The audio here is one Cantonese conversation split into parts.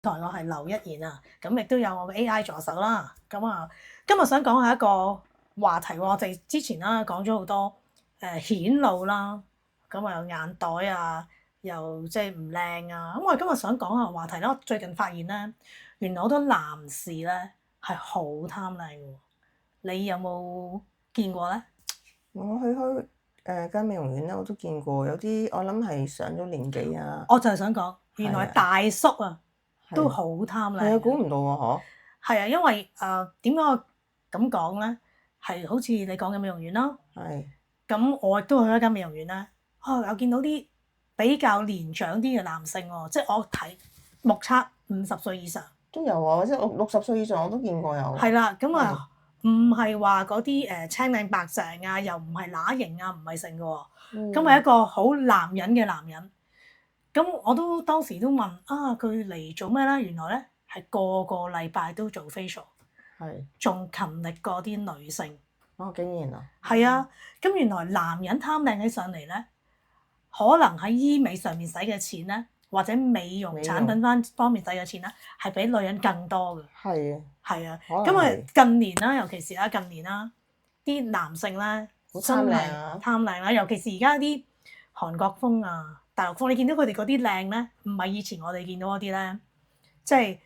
台我係劉一言啊，咁亦都有我嘅 AI 助手啦。咁啊，今日想講下一個話題喎，我哋之前啦講咗好多顯露啦，咁啊有眼袋啊，又即係唔靚啊。咁我哋今日想講下話題咧，我最近發現咧，原來好多男士咧係好貪靚嘅，你有冇見過咧？我去開間美容院咧，我都見過有啲我諗係上咗年紀啊。我就係想講，原來大叔啊都好貪靚。係啊，估唔到喎，嗬。係啊，因為點解我咁講咧？係好似你講嘅美容院啦。係。咁我亦都去一間美容院咧，有見到啲比較年長啲嘅男性喎，即係我睇目測50歲以上。都有啊，即係60歲以上我都見過有。係啦，咁啊唔係話嗰啲青靚白淨啊，又唔係乸型啊，唔係性嘅喎。咁係一個好男人嘅男人。咁我都當時都問佢嚟做咩咧？原來咧係個個禮拜都做 facial， 係仲勤力過啲女性。竟然啊！係啊，咁原來男人貪靚起上嚟咧，可能喺醫美上面使嘅錢咧，或者美容產品方面使嘅錢咧，係比女人更多嘅。係啊。係啊，咁啊近年啦，尤其是近年啦，啲男性咧真係貪靚啦，尤其是而家啲韓國風啊、大陸風，你見到佢哋嗰啲靚咧，唔係以前我哋見到嗰啲咧，即係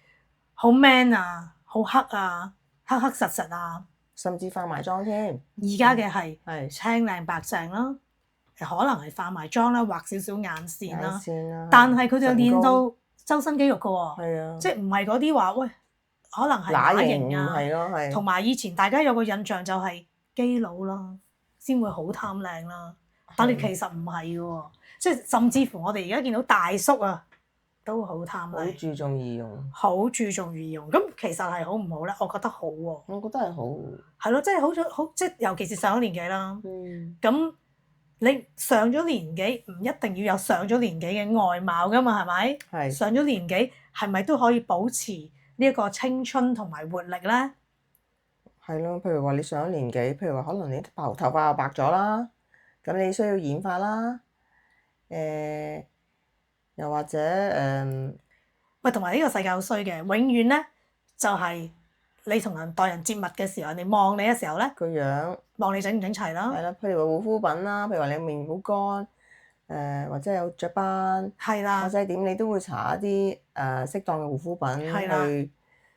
好 man 啊、好黑啊、黑黑實實啊。甚至化埋妝添。而家嘅係青靚白淨啦，可能係化埋妝啦，畫少少眼線啦。但係佢哋練到周身肌肉嘅喎。係啊。即係唔係嗰啲話喂，可能係乸型啊。係咯，係。同埋以前大家有個印象就係基佬啦，先會好貪靚啦。但係其實唔係嘅喎，即係甚至乎我哋而家見到大叔啊，都好貪靚。好注重儀容。好注重儀容，咁其實係好唔好咧？我覺得好喎。我覺得係好。係咯，即係好，即係尤其是上咗年紀啦。嗯。咁你上咗年紀唔一定要有上咗年紀嘅外貌噶嘛，係咪？係。上咗年紀係咪都可以保持呢一個青春同埋活力咧？係咯，譬如話你上咗年紀，譬如話可能你頭髮又白咗啦，咁你需要染髮啦。又或者喂，同埋呢個世界好衰嘅，永遠咧就係你同人待人接物嘅時候，人哋望你嘅時候咧，個樣望你整唔整齊啦。係啦，譬如話護膚品啦，譬如話你面好乾，或者有雀斑，係啦，或者點你都會搽一啲適當嘅護膚品去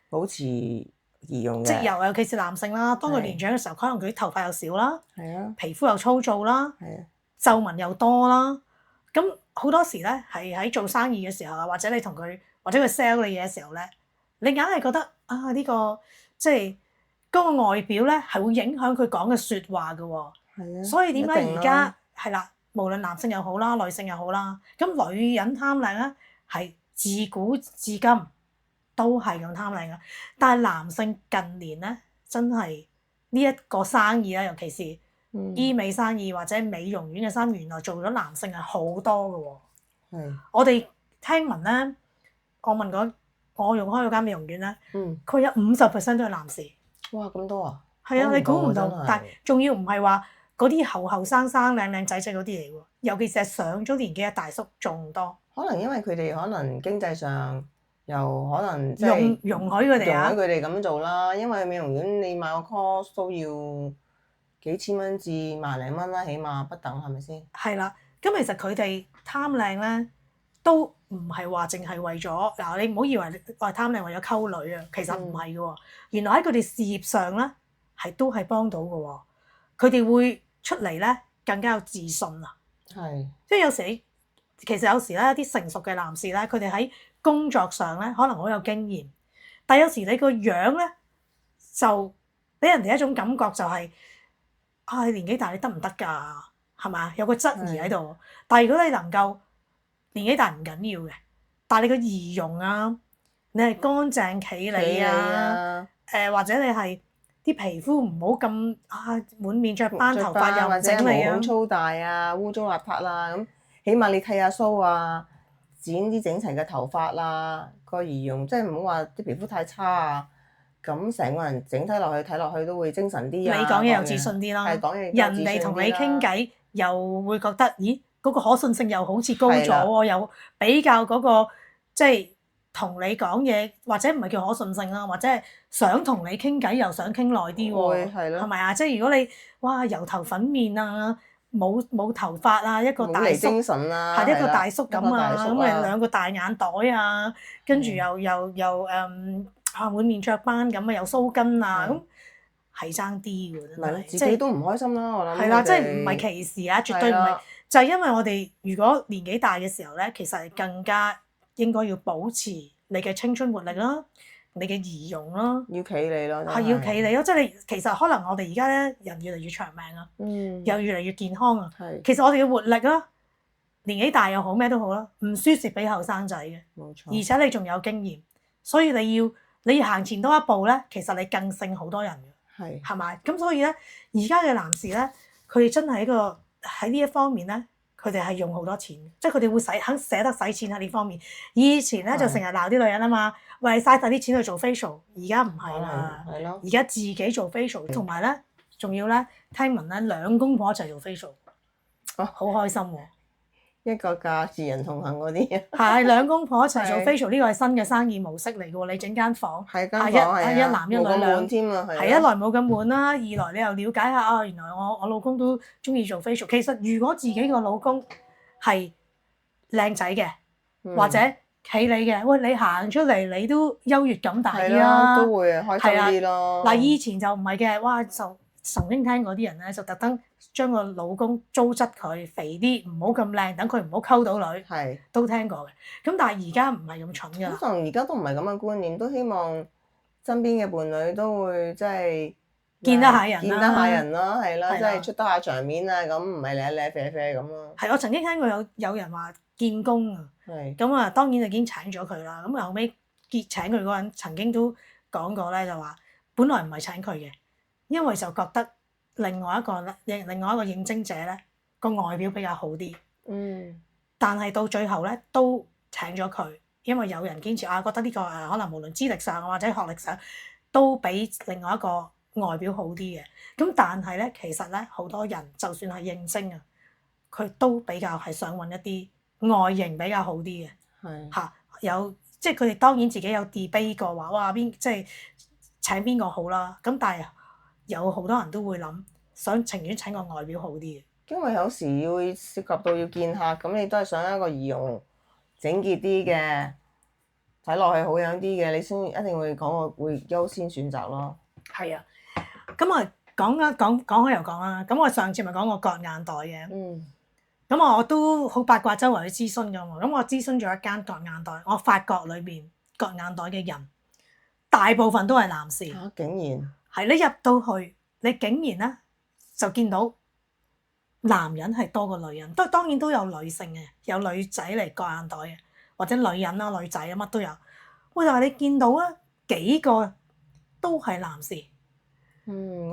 保持儀容嘅。即係尤其是男性啦，當佢年長嘅時候，可能佢啲頭髮又少啦，係啊，皮膚又粗糙啦，係啊，皺紋又多啦。咁好多時咧係喺做生意嘅時候啊，或者你同佢或者佢 sell 你嘢嘅時候咧，你硬係覺得呢個即係嗰個外表咧係會影響佢講嘅説話嘅喎。係啊。所以點解而家係啦，無論男性又好啦，女性又好啦，咁女人貪靚咧係自古至今都係咁貪靚嘅。但係男性近年咧真係呢一個生意啦，尤其是醫美生意或者美容院嘅生意，原來做咗男性係好多嘅喎。係。我哋聽聞咧，我問過我用開嗰間美容院咧，佢有50% 都係男士。哇，咁多啊！係啊，你估唔到，但係仲要唔係話嗰啲後生生靚靚仔仔嗰啲嚟喎，尤其是係上咗年紀嘅大叔仲多。可能因為佢哋可能經濟上又可能即係容許佢哋容許佢哋咁樣做啦，因為美容院你買個 course 都要幾千蚊至萬零蚊啦，起碼不等，係咪先？係啦，咁其實佢哋貪靚咧，都唔係話淨係為咗嗱，你唔好以為話貪靚為咗溝女啊，其實唔係嘅喎。原來喺佢哋事業上咧，都係幫到嘅喎。佢哋會出嚟咧更加有自信啊。係。即係有時其實有時咧啲成熟嘅男士咧，佢哋喺工作上咧可能好有經驗，但係有時你個樣咧就俾人哋一種感覺就係你年紀大你得唔得㗎？係咪？有個質疑喺度。但係如果你能夠年紀大唔緊要嘅，但係你個儀容啊，你係乾淨企理啊，或者你係啲皮膚唔好咁滿面雀斑，頭髮又唔整理啊，或者毛孔粗大啊，污糟邋遢啦，咁起碼你剃下鬚啊，剪啲整齊嘅頭髮啦，個儀容即係唔好話啲皮膚太差啊，咁成個人整體落去睇落去都會精神啲啊。你講嘢又自信啲啦，人哋同你傾偈又會覺得，咦嗰個可信性又好似高咗喎，又比較嗰個即係同你講嘢，或者唔係叫可信性啦，或者係想同你傾偈又想傾耐啲喎，係咯，係咪啊？即係如果你哇油頭粉面啊，冇頭髮啊，一個大冇嚟精叔神啦，係一個大叔咁啊，咁誒誒兩個大眼袋啊，跟住又滿面雀斑咁啊，又鬚根啊，咁係爭啲喎，真係自己都唔開心啦，我諗係啦，即係唔係歧視啊，絕對唔係，就係因為我哋如果年紀大嘅時候咧，其實係更加應該要保持你嘅青春活力啦，你嘅儀容啦，要企理咯，係要企理咯，即係你其實可能我哋而家咧人越嚟越長命啊，又越嚟越健康啊，其實我哋嘅活力啦，年紀大又好咩都好啦，唔輸蝕俾後生仔嘅，冇錯，而且你仲有經驗，所以你要行前多一步咧，其實你更勝好多人嘅，係咪？咁所以咧，而家嘅男士咧，佢哋真係喺呢一方面咧。佢哋係用好多錢，即係佢哋會肯捨得使錢喺呢方面。以前咧就成日鬧啲女人啊嘛，喂嘥晒啲錢去做 facial，而家唔係啦，而家自己做 facial，同埋咧仲要咧聽聞咧兩公婆一齊做 facial，好開心喎！一個價自人同行嗰啲，係兩公婆一齊做 facial，呢個係新嘅生意模式嚟嘅喎。你整間房，係一男一女兩，添啊，係一來冇咁悶啦，二來你又了解下啊，原來我老公都中意做 facial。其實如果自己個老公係靚仔嘅，或者企理嘅，喂你行出嚟你都優越感大啲啦，都會開心啲咯。嗱以前就唔係嘅，哇就曾經聽過啲人咧就特登將個老公糟質佢肥啲，唔好咁靚，等佢唔好溝到女，都聽過嘅。咁但係而家唔係咁蠢㗎啦。可能而家都唔係咁嘅觀念，都希望身邊嘅伴侶都會即係見得下人啦，係啦，即係出得下場面啊，咁唔係靚靚啡啡咁咯。係，我曾經聽過有人話見工啊，咁啊當然就已經請咗佢啦。咁後尾請佢嗰個人曾經都講過咧，就話本來唔係請佢嘅，因為就覺得另外一個應徵者咧個外表比較好啲。但係到最後咧都請咗佢，因為有人堅持覺得呢個可能無論資歷上或者學歷上都比另外一個外表好啲嘅。咁但係咧，其實咧好多人就算係應徵啊，佢都比較係想揾一啲外形比較好啲嘅。有即係佢哋當然自己有 debate 過話，哇即係請邊個好啦。咁但係有好多人都會諗情願請個外表好啲嘅。因為有時會涉及到要見客，咁你都係想一個儀容整潔啲嘅，睇落去好樣啲嘅，你先一定會會優先選擇咯。係啊，咁啊講開又講啦。咁我上次咪講過割眼袋嘅，咁我都好八卦周圍去諮詢㗎嘛。咁我諮詢咗一間割眼袋，我發覺裏邊割眼袋嘅人大部分都係男士。竟然係你入到去，你竟然咧就見到男人係多過女人，當然都有女性嘅，有女仔嚟割眼袋嘅，或者女人啦、女仔啊乜都有。喂，但係你見到啊幾個都係男士。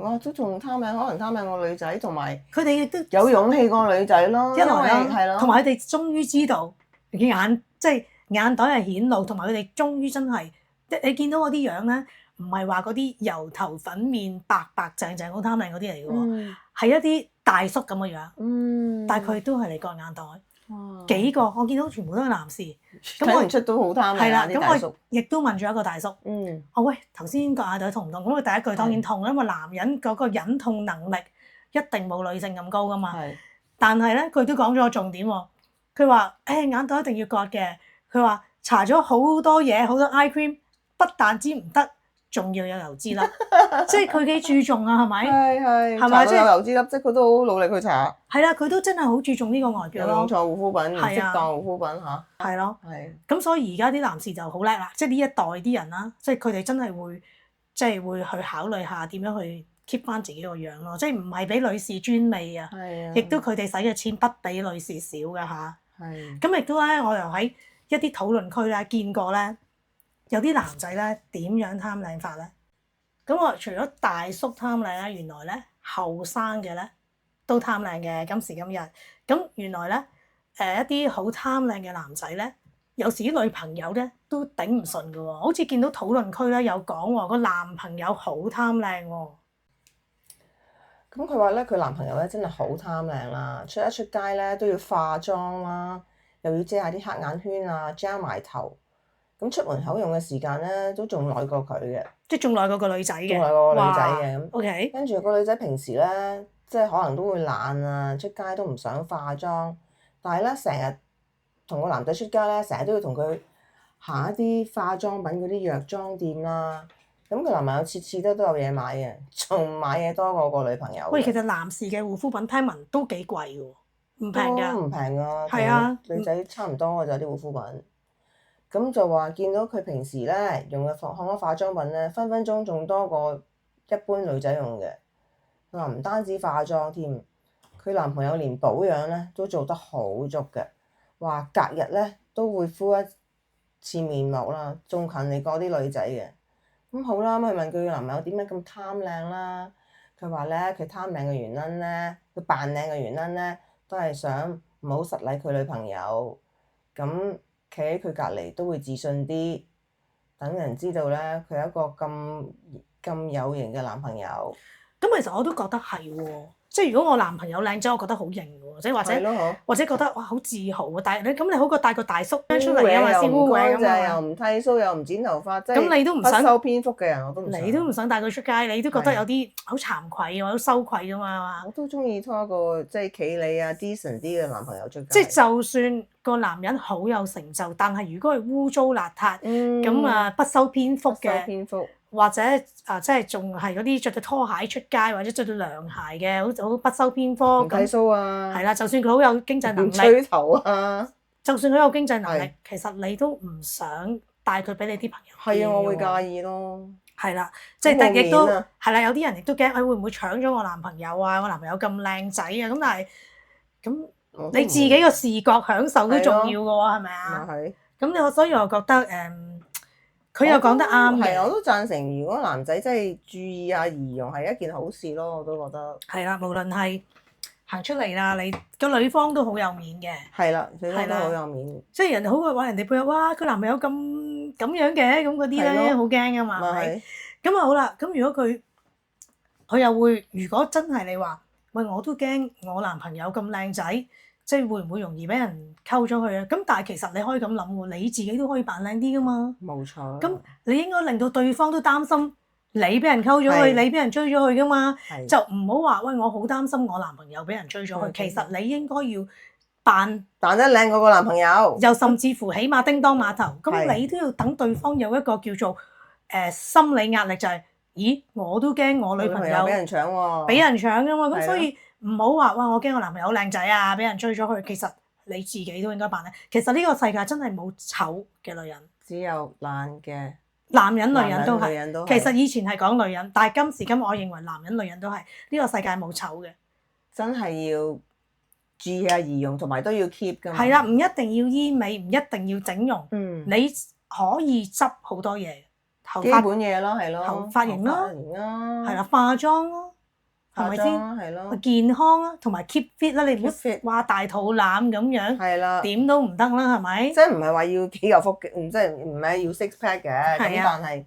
我都仲貪靚，可能貪靚個女仔，同埋佢哋亦都有勇氣個女仔咯。一來啦，係咯，同埋佢哋終於知道眼袋係顯露，同埋佢哋終於真係你見到嗰啲樣咧，唔係話嗰啲油頭粉面白白淨淨好貪靚嗰啲嚟嘅喎，係一啲大叔咁嘅樣。但係佢都係嚟割眼袋。幾個我見到全部都係男士。咁我出都好貪靚。係啦，咁我亦都問咗一個大叔。喂，頭先割眼袋痛唔痛？咁佢第一句當然痛，因為男人嗰個忍痛能力一定冇女性咁高噶嘛。但係咧，佢都講咗個重點喎。佢話：眼袋一定要割嘅。佢話搽咗好多嘢，好多 eye cream， 不但止唔得，仲要有油脂粒。即係佢幾注重啊？係咪？係咪？即係有油脂粒，即係佢都好努力去搽。係啦，佢都真係好注重呢個外表咯。用錯護膚品，適當護膚品嚇。係咯。咁所以而家啲男士就好叻啦，即係呢一代啲人啦，即係佢哋真係會去考慮下點樣去 keep 翻自己個樣咯，即係唔係俾女士專美啊？亦都佢哋使嘅錢不比女士少㗎嚇。咁亦都咧，我又喺一啲討論區咧見過咧，有啲男仔咧點樣貪靚法咧？咁我除咗大叔貪靚咧，原來咧後生嘅咧都貪靚嘅。今時今日，咁原來咧一啲好貪靚嘅男仔咧，有時啲女朋友咧都頂唔順㗎喎。好似見到討論區咧有講喎，個男朋友好貪靚喎。咁佢話咧，佢男朋友咧真係好貪靚啦，出街咧都要化妝啦，又要遮下啲黑眼圈啊，遮埋頭，咁出門口用嘅時間咧都仲耐過佢嘅，即係仲耐過個女仔嘅，仲耐過個女仔嘅咁。OK，跟住個女仔平時咧，即係可能都會懶啊，出街都唔想化妝，但係咧成日同個男仔出街咧，成日都要同佢行一啲化妝品嗰啲藥妝店啦。咁佢男朋友次次都有嘢買嘅，仲買嘢多過個女朋友嘅。喂，其實男士嘅護膚品聽聞都幾貴喎，唔平㗎。都唔平㗎，係啊，同女仔差唔多㗎咋啲護膚品。咁就話見到佢平時咧用嘅化妝品咧，分分鐘仲多過一般女仔用嘅。佢話唔單止化妝添，佢男朋友連保養咧都做得好足嘅。話隔日咧都會敷一次面膜啦，仲勤力過啲女仔嘅。咁好啦，咁佢問佢男朋友點解咁貪靚啦？佢話咧佢貪靚嘅原因咧，佢扮靚嘅原因咧，都係想唔好失禮佢女朋友。咁企喺佢隔離都會自信啲，等人知道咧佢係一個咁有型嘅男朋友。咁其實我都覺得係喎，即係如果我男朋友靚仔，我覺得好型喎，即係或者覺得哇好自豪啊！但係你好過帶個大叔出嚟啊嘛，先污穢咁啊，又唔剃鬚又唔剪頭髮，即係咁你都唔想不修邊幅嘅人我都唔想。你都唔想帶佢出街，你都覺得有啲好慚愧或者羞愧㗎嘛？我都中意拖個即係企理啊 decent 啲嘅男朋友出街。即係就算個男人好有成就，但係如果係污糟邋遢，咁不修邊幅嘅，或者即係仲係嗰啲着對拖鞋出街，或者着對涼鞋嘅，好不修邊幅。唔剃鬚啊！係啦，就算佢好有經濟能力，吹頭啊！就算佢有經濟能力，其實你都唔想帶佢俾你啲朋友。係啊，我會介意咯。係啦，即係亦都係啦，有啲人亦都驚，會唔會搶咗我男朋友啊？我男朋友咁靚仔啊！咁但係咁你自己個視覺享受都重要嘅喎，係咪啊？咁所以我覺得佢又講得啱嘅。係，我都贊成。如果男仔真係注意下儀容係一件好事咯，我都覺得。係啦，無論係行出嚟啦，你個女方都好有面嘅。係啦，女方都好有面。即係人哋好話人哋背後，哇！佢男朋友咁樣嘅，咁嗰啲咧好驚㗎嘛，係咪？咁啊好啦，咁如果佢又會，如果真係你話，喂，我都驚我男朋友咁靚仔，即係會唔會容易俾人溝咗佢啊？咁但係其實你可以咁諗喎，你自己都可以扮靚啲㗎嘛。冇錯。咁你應該令到對方都擔心你俾人溝咗佢，你俾人追咗佢㗎嘛。就唔好話喂，我好擔心我男朋友俾人追咗佢。其實你應該要扮得靚過個男朋友，又甚至乎起碼叮當碼頭。咁你都要等對方有一個叫做心理壓力，就係咦我都驚我女朋友俾人搶喎，俾人搶㗎嘛。咁所以唔好話哇我驚我男朋友靚仔啊，俾人追咗佢。其實你自己都應該扮靚。其實呢個世界真係冇醜嘅女人，只有爛嘅男人女人都係。其實以前係講女人，但係今時今日我認為男人女人都係呢個世界冇醜嘅。真係要注意下儀容，同埋都要 keep 㗎嘛。係啦，唔一定要醫美，唔一定要整容。你可以執好多嘢，頭髮基本嘢咯，係咯，髮型啦，係啦，化妝咯，係咪先？係咯，健康啦，同埋 keep fit 啦，你唔好話大肚腩咁樣，係啦，點都唔得啦，係咪？即係唔係話要幾嚿腹肌，即係唔係要 six pack 嘅，咁但係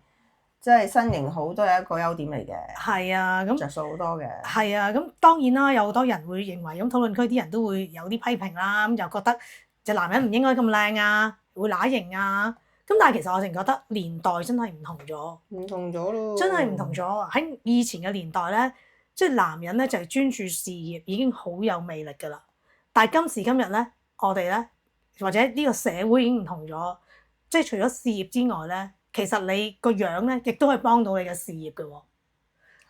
即係身形好都係一個優點嚟嘅。係啊，咁着數好多嘅。係啊，咁當然啦，有好多人會認為，咁討論區啲人都會有啲批評啦，咁又覺得隻男人唔應該咁靚啊，會乸型啊。咁但係其實我淨覺得年代真係唔同咗，唔同咗咯，真係唔同咗。喺以前嘅年代咧，即係男人咧就係專注事業已經好有魅力㗎啦。但係今時今日咧，我哋咧或者呢個社會已經唔同咗，即係除咗事業之外咧，其實你個樣咧亦都可以幫到你嘅事業嘅喎。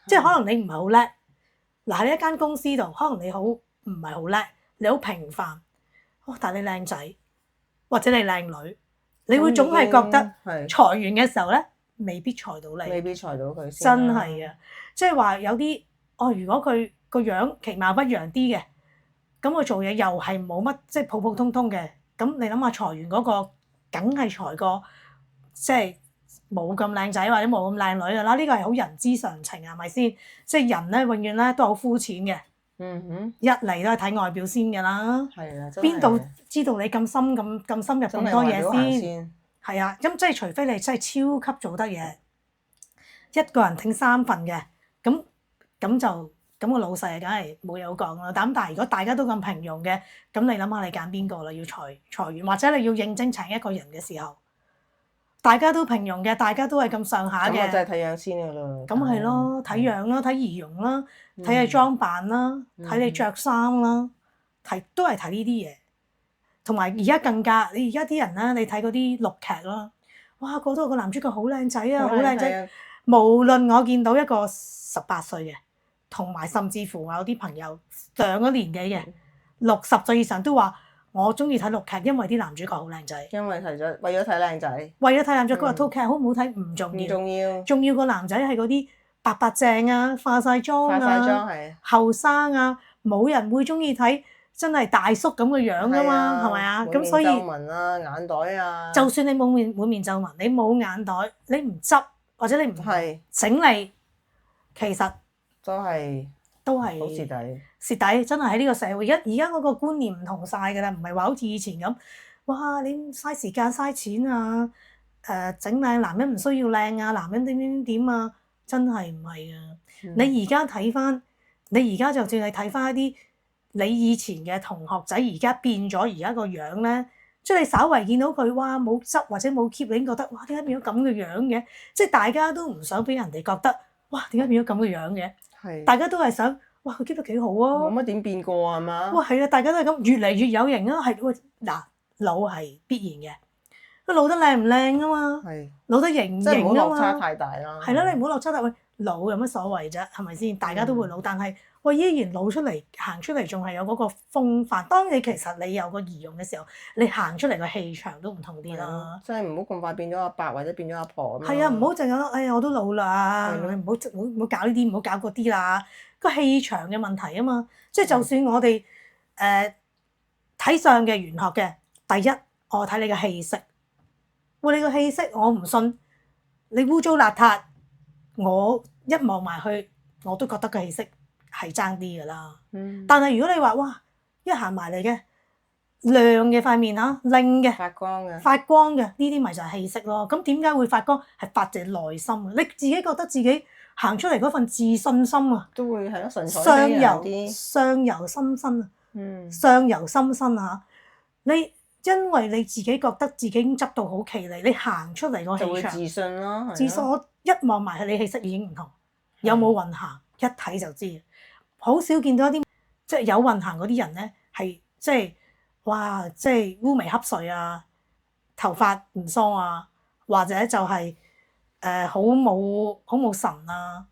即係可能你唔係好叻，嗱喺一間公司度，可能你好唔係好叻，你好平凡，但係你靚仔或者你靚女。你會總係覺得裁員嘅時候咧，未必裁到你，未必裁到佢先。真係啊，即係話有啲如果佢個樣其貌不揚啲嘅，咁佢做嘢又係冇乜，即係普普通通嘅。咁你諗下裁員嗰個，梗係裁個即係冇咁靚仔或者冇咁靚女㗎啦。呢個係好人之常情，係咪先？即係人咧，永遠咧都好膚淺嘅。一嚟都係睇外表先㗎啦。係啊，邊度知道你咁深入咁多嘢先？係啊，咁即係除非你真係超級做得嘢，一個人挺3份嘅，咁個老細梗係冇嘢好講啦。但係如果大家都咁平庸嘅，咁你諗下你揀邊個啦？要裁員或者你要應徵請一個人嘅時候，大家都平庸嘅，大家都係咁上下咁啊真嘅。係睇樣先㗎啦。咁係咯，睇樣啦，睇儀容啦，睇你裝扮啦，睇你着衫啦，都係睇呢啲嘢。同埋而家更加，你而家啲人咧，你睇嗰啲陸劇啦，哇，覺得個男主角好靚仔啊，好靚仔。無論我見到一個18歲嘅，同埋甚至乎我有啲朋友上咗年紀嘅60歲以上都話我中意睇陸劇，因為啲男主角好靚仔。因為為咗睇靚仔，為咗睇男主角嗰套劇好唔好睇唔重要，重要個男仔係嗰啲白白淨啊，化晒妝啊，後生啊，冇人會中意睇真係大叔咁嘅樣噶嘛，係咪啊？咁所以皺紋啊，眼袋啊，就算你滿面皺紋，你冇眼袋，你唔執或者你唔整理，其實都係好蝕底。蝕底真係喺呢個社會，而家嗰個觀念唔同晒㗎啦，唔係話好似以前咁，哇！你嘥時間嘥錢啊，整靚男人唔需要靚啊，男人點啊，真係唔係啊！你而家睇翻，你而家就算係睇翻一啲你以前嘅同學仔，而家變咗而家個樣咧，即係你稍為見到佢，哇冇執或者冇 keep，你已經覺得哇點解變咗咁嘅樣嘅？即係大家都唔想俾人哋覺得哇點解變咗咁嘅樣嘅？係大家都係想哇佢 keep 得幾好啊！冇乜點變過啊嘛？哇係啊，大家都係咁，越嚟越有型啊！係喂嗱，老係必然嘅，佢老得靚唔靚啊嘛？係老得型唔型啊嘛？即係唔好落差太大啦。係啦，你唔好落差大，喂老有乜所謂啫？係咪先？大家都會老，但係喂依然老出嚟行出嚟仲係有嗰個風範。當你其實你有個儀容嘅時候，你行出嚟個氣場都唔同啲啦。即係唔好咁快變咗阿伯或者變咗阿婆咁。係啊，唔好淨係覺得哎呀我都老啦，唔好搞呢啲，唔好搞嗰啲啦。個氣場嘅問題啊嘛，即係就算我哋睇相嘅玄學嘅，第一我睇你嘅氣息。喂，你個氣息我唔信，你污糟邋遢，我一望埋去我都覺得個氣息係爭啲㗎啦。但係如果你話哇，一行埋嚟嘅亮嘅塊面嚇，靚嘅發光嘅呢啲咪就係氣息咯。咁點解會發光？係發自內心啊！你自己覺得自己行出嚟嗰份自信心啊，都會係咯，神采飛揚啲，上游心身啊，上游心身啊，你因為你自己覺得自己已經執到好企理，你行出嚟個氣場就會自信咯。自信，我一望埋去，你氣息已經唔同，有冇運行一睇就知。好少見到一啲即係有運行嗰啲人咧，係即係哇，即係烏眉瞌睡啊，頭髮唔梳啊，或者就係好冇神啊，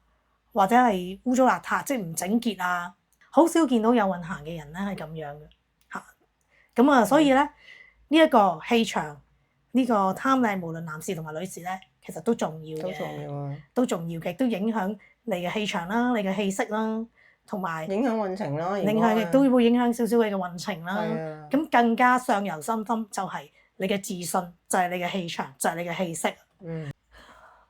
或者係污糟邋遢，即係唔整潔啊，好少見到有運行嘅人咧係咁樣嘅嚇。咁啊，所以咧呢一個氣場，呢個貪靚，無論男士同埋女士咧，其實都重要嘅，都重要嘅，都影響你嘅氣場啦，你嘅氣息啦，同埋影響運程啦，影響亦都會影響少少你嘅運程啦。咁更加上游心心就係你嘅自信，就係你嘅氣場，就係你嘅氣息。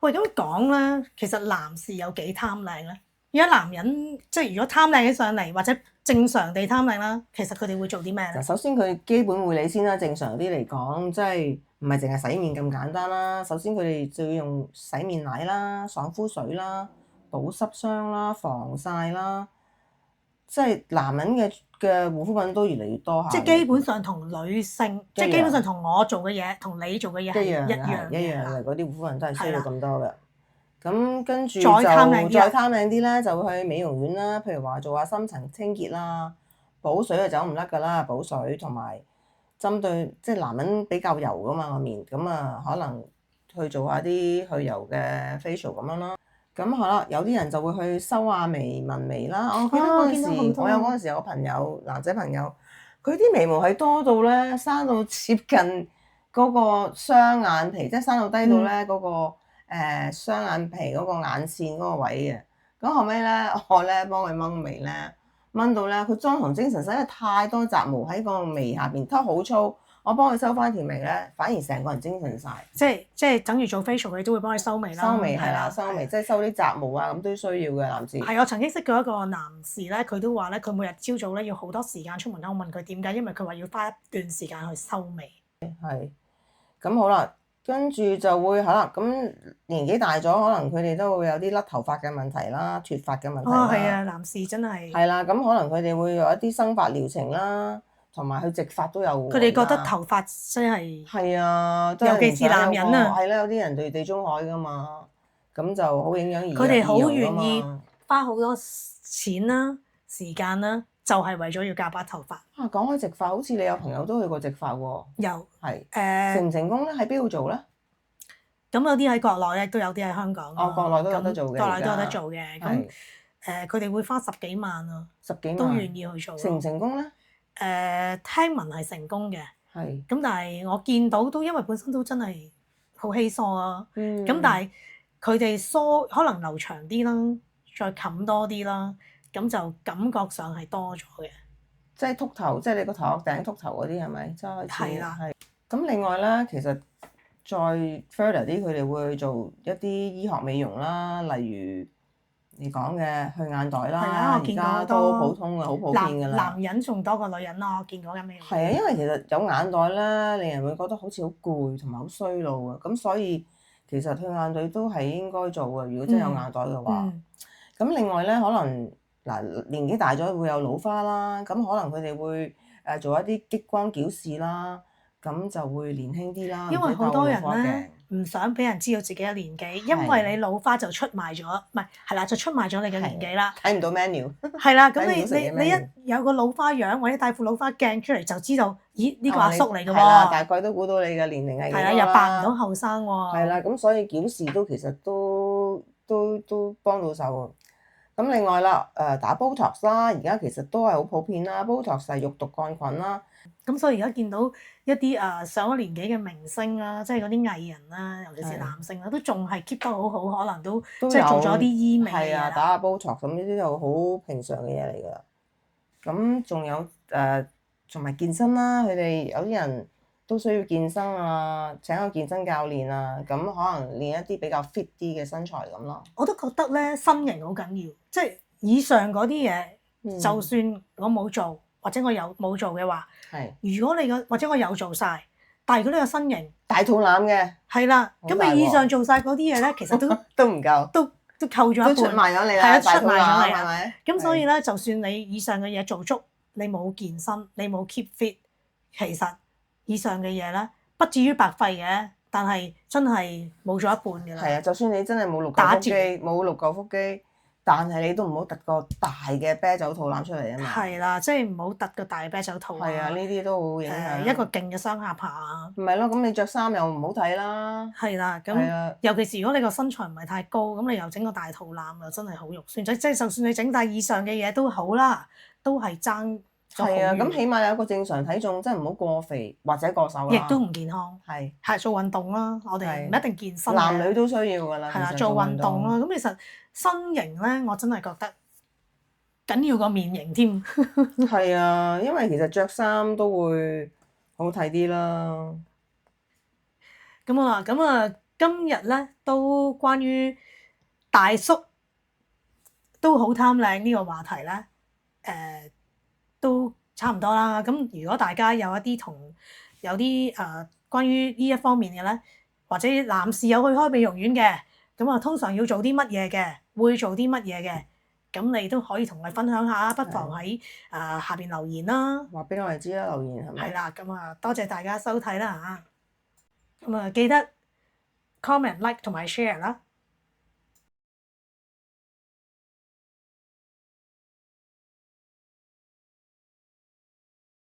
喂，咁講咧，其實男士有幾貪靚咧？而家男人即係如果貪靚起上嚟，或者正常地貪靚啦，其實佢哋會做啲咩咧？首先佢基本護理先啦，正常啲嚟講，即係唔係淨係洗面咁簡單啦。首先佢哋就要用洗面奶啦、爽膚水啦、保濕霜啦、防曬啦，即係男人嘅護膚品都越嚟越多下。即係基本上同女性，即係基本上同我做嘅嘢，同你做嘅嘢係一樣嘅。嗰啲護膚品真係需要咁多嘅。咁跟住就再貪靚啲咧，就會去美容院啦。譬如話做下深層清潔啦，補水就走唔甩㗎啦，補水同埋針對即係男人比較油㗎嘛個面，咁啊可能去做下啲去油嘅 facial 咁樣咯。咁好啦，有啲人就會去修下眉、紋眉啦。我記得嗰陣時，我有嗰陣時有個朋友，男仔朋友，佢啲眉毛係多到咧，生到接近嗰個雙眼皮，即係生到低到咧嗰個雙眼皮嗰個眼線嗰個位嘅。咁後尾咧，我咧幫佢掹眉咧，掹到咧佢妝同精神，實在太多雜毛喺個眉下邊，頭好粗。我幫佢收翻條眉咧，反而成個人精神晒。即係等於做 facial，你都會幫佢收眉啦。收眉係啦，收眉即係收啲雜毛啊，咁都需要嘅男士。係我曾經識過一個男士咧，佢都話咧，佢每日朝早咧要好多時間出門口。我問佢點解，因為佢話要花一段時間去收眉。係。咁好啦，跟住就會好啦。咁年紀大咗，可能佢哋都會有啲甩頭髮嘅問題啦，脫髮嘅問題啦。係啊，男士真係。係啦，咁可能佢哋會有一啲生髮療程啦。同埋佢直髮都有喎。佢哋覺得頭髮真係係啊，真係尤其是男人啊唔想有個係啦，有啲人對地中海噶嘛，咁就好影響佢哋好儀容願意㗎嘛花好多錢啦、時間啦，就係為咗要夾把頭髮。啊，講開植髮，好似你有朋友都去過植髮喎。有係成唔成功咧？喺邊度做咧？咁有啲喺國內，亦都有啲喺香港。哦，國內都有得做嘅，國內都有得做嘅。咁係佢哋會花10幾萬啊， 10幾萬都願意去做。成唔成功咧？聽聞係成功嘅。係。咁但係我見到都因為本身都真係好稀疏啊。咁但係佢哋梳可能留長啲啦，再冚多啲啦，咁就感覺上係多咗嘅。即係禿頭，即係你個頭殼頂禿頭嗰啲係咪？即係係啦。係。咁另外咧，其實再 further 啲，佢哋會去做一啲醫學美容啦，例如你講嘅去眼袋啦，而家都普通嘅，好普遍㗎啦。男人仲多過女人咯，我見過咁樣。係啊，因為其實有眼袋咧，令人會覺得好似好攰同埋好衰老啊，咁所以其實去眼袋都係應該做嘅。如果真係有眼袋嘅話，咁另外咧，可能嗱年紀大咗會有老花啦，咁可能佢哋會做一啲激光矯視啦。咁就會年輕啲啦，因為好多人咧唔想俾人知道自己嘅年紀，因為你老花就出賣咗，唔係啦，就出賣咗你嘅年紀啦。睇唔到 menu。係啦，咁你一有個老花樣或者戴副老花鏡出嚟，就知道，咦呢個阿叔嚟㗎喎。係啦，大概都估到你嘅年齡係幾多啦。係啦，又扮唔到後生喎。係啦，咁所以矯視都其實都幫到手。咁另外啦，打 Botox 啦，而家其實都係好普遍啦。Botox 係肉毒桿菌啦。咁所以而家見到一啲上咗年紀嘅明星啦，即係嗰啲藝人啦，尤其是男性啦，都仲係 keep 得好好，可能都即係做咗啲醫美嘅嘢啦。係啊，打下 Botox 咁呢啲就好平常嘅嘢嚟㗎。咁仲有同埋健身啦，佢哋有啲人都需要健身啊，請個健身教練啊，咁可能練一啲比較 fit 啲嘅身材咁咯。我都覺得咧，身形好緊要，即係以上嗰啲嘢，就算我冇做。或者我有冇做嘅話，如果你或者我有做晒，但係如果你個身形大肚腩嘅，係啦，咁你以上做晒嗰啲嘢咧，其實都唔夠，都扣咗一半，都出賣咗你啦，係啊，出賣咗你係咪？咁所以咧，就算你以上嘅嘢做足，你冇健身，你冇 keep fit，其實以上嘅嘢咧，不至於白費嘅，但係真係冇咗一半㗎啦。係啊，就算你真係冇六嚿腹肌。但係你都唔好突個大嘅啤酒肚腩出嚟啊嘛！係啦，即係唔好突個大啤酒肚。係啊，呢啲都好影響。一個勁嘅雙下巴啊！唔係咯，咁你着衫又唔好睇啦。係啦，咁尤其是如果你個身材唔係太高，咁你又整個大肚腩又真係好肉酸。即係就算你整大以上嘅嘢都好啦，都係爭咗好遠。係啊，咁起碼有一個正常體重，真係唔好過肥或者過瘦啦。亦都唔健康。係做運動啦，我哋唔一定健身。男女都需要㗎啦。係啦，做運動啦，咁其實身形咧，我真係覺得緊要過面型添。係啊，因為其實着衫都會好睇啲啦。咁啊，今日咧都關於大叔都好貪靚呢個話題咧，都差唔多啦。咁如果大家有啲關於呢一方面嘅咧，或者男士有去開美容院嘅，咁啊通常要做啲乜嘢嘅，會做啲乜嘢嘅，咁你都可以同我分享下，不妨喺下邊留言啦。話俾我哋知啦，留言係咪？係啦，咁啊多謝大家收睇啦嚇，咁啊記得 comment、like 同埋 share 啦。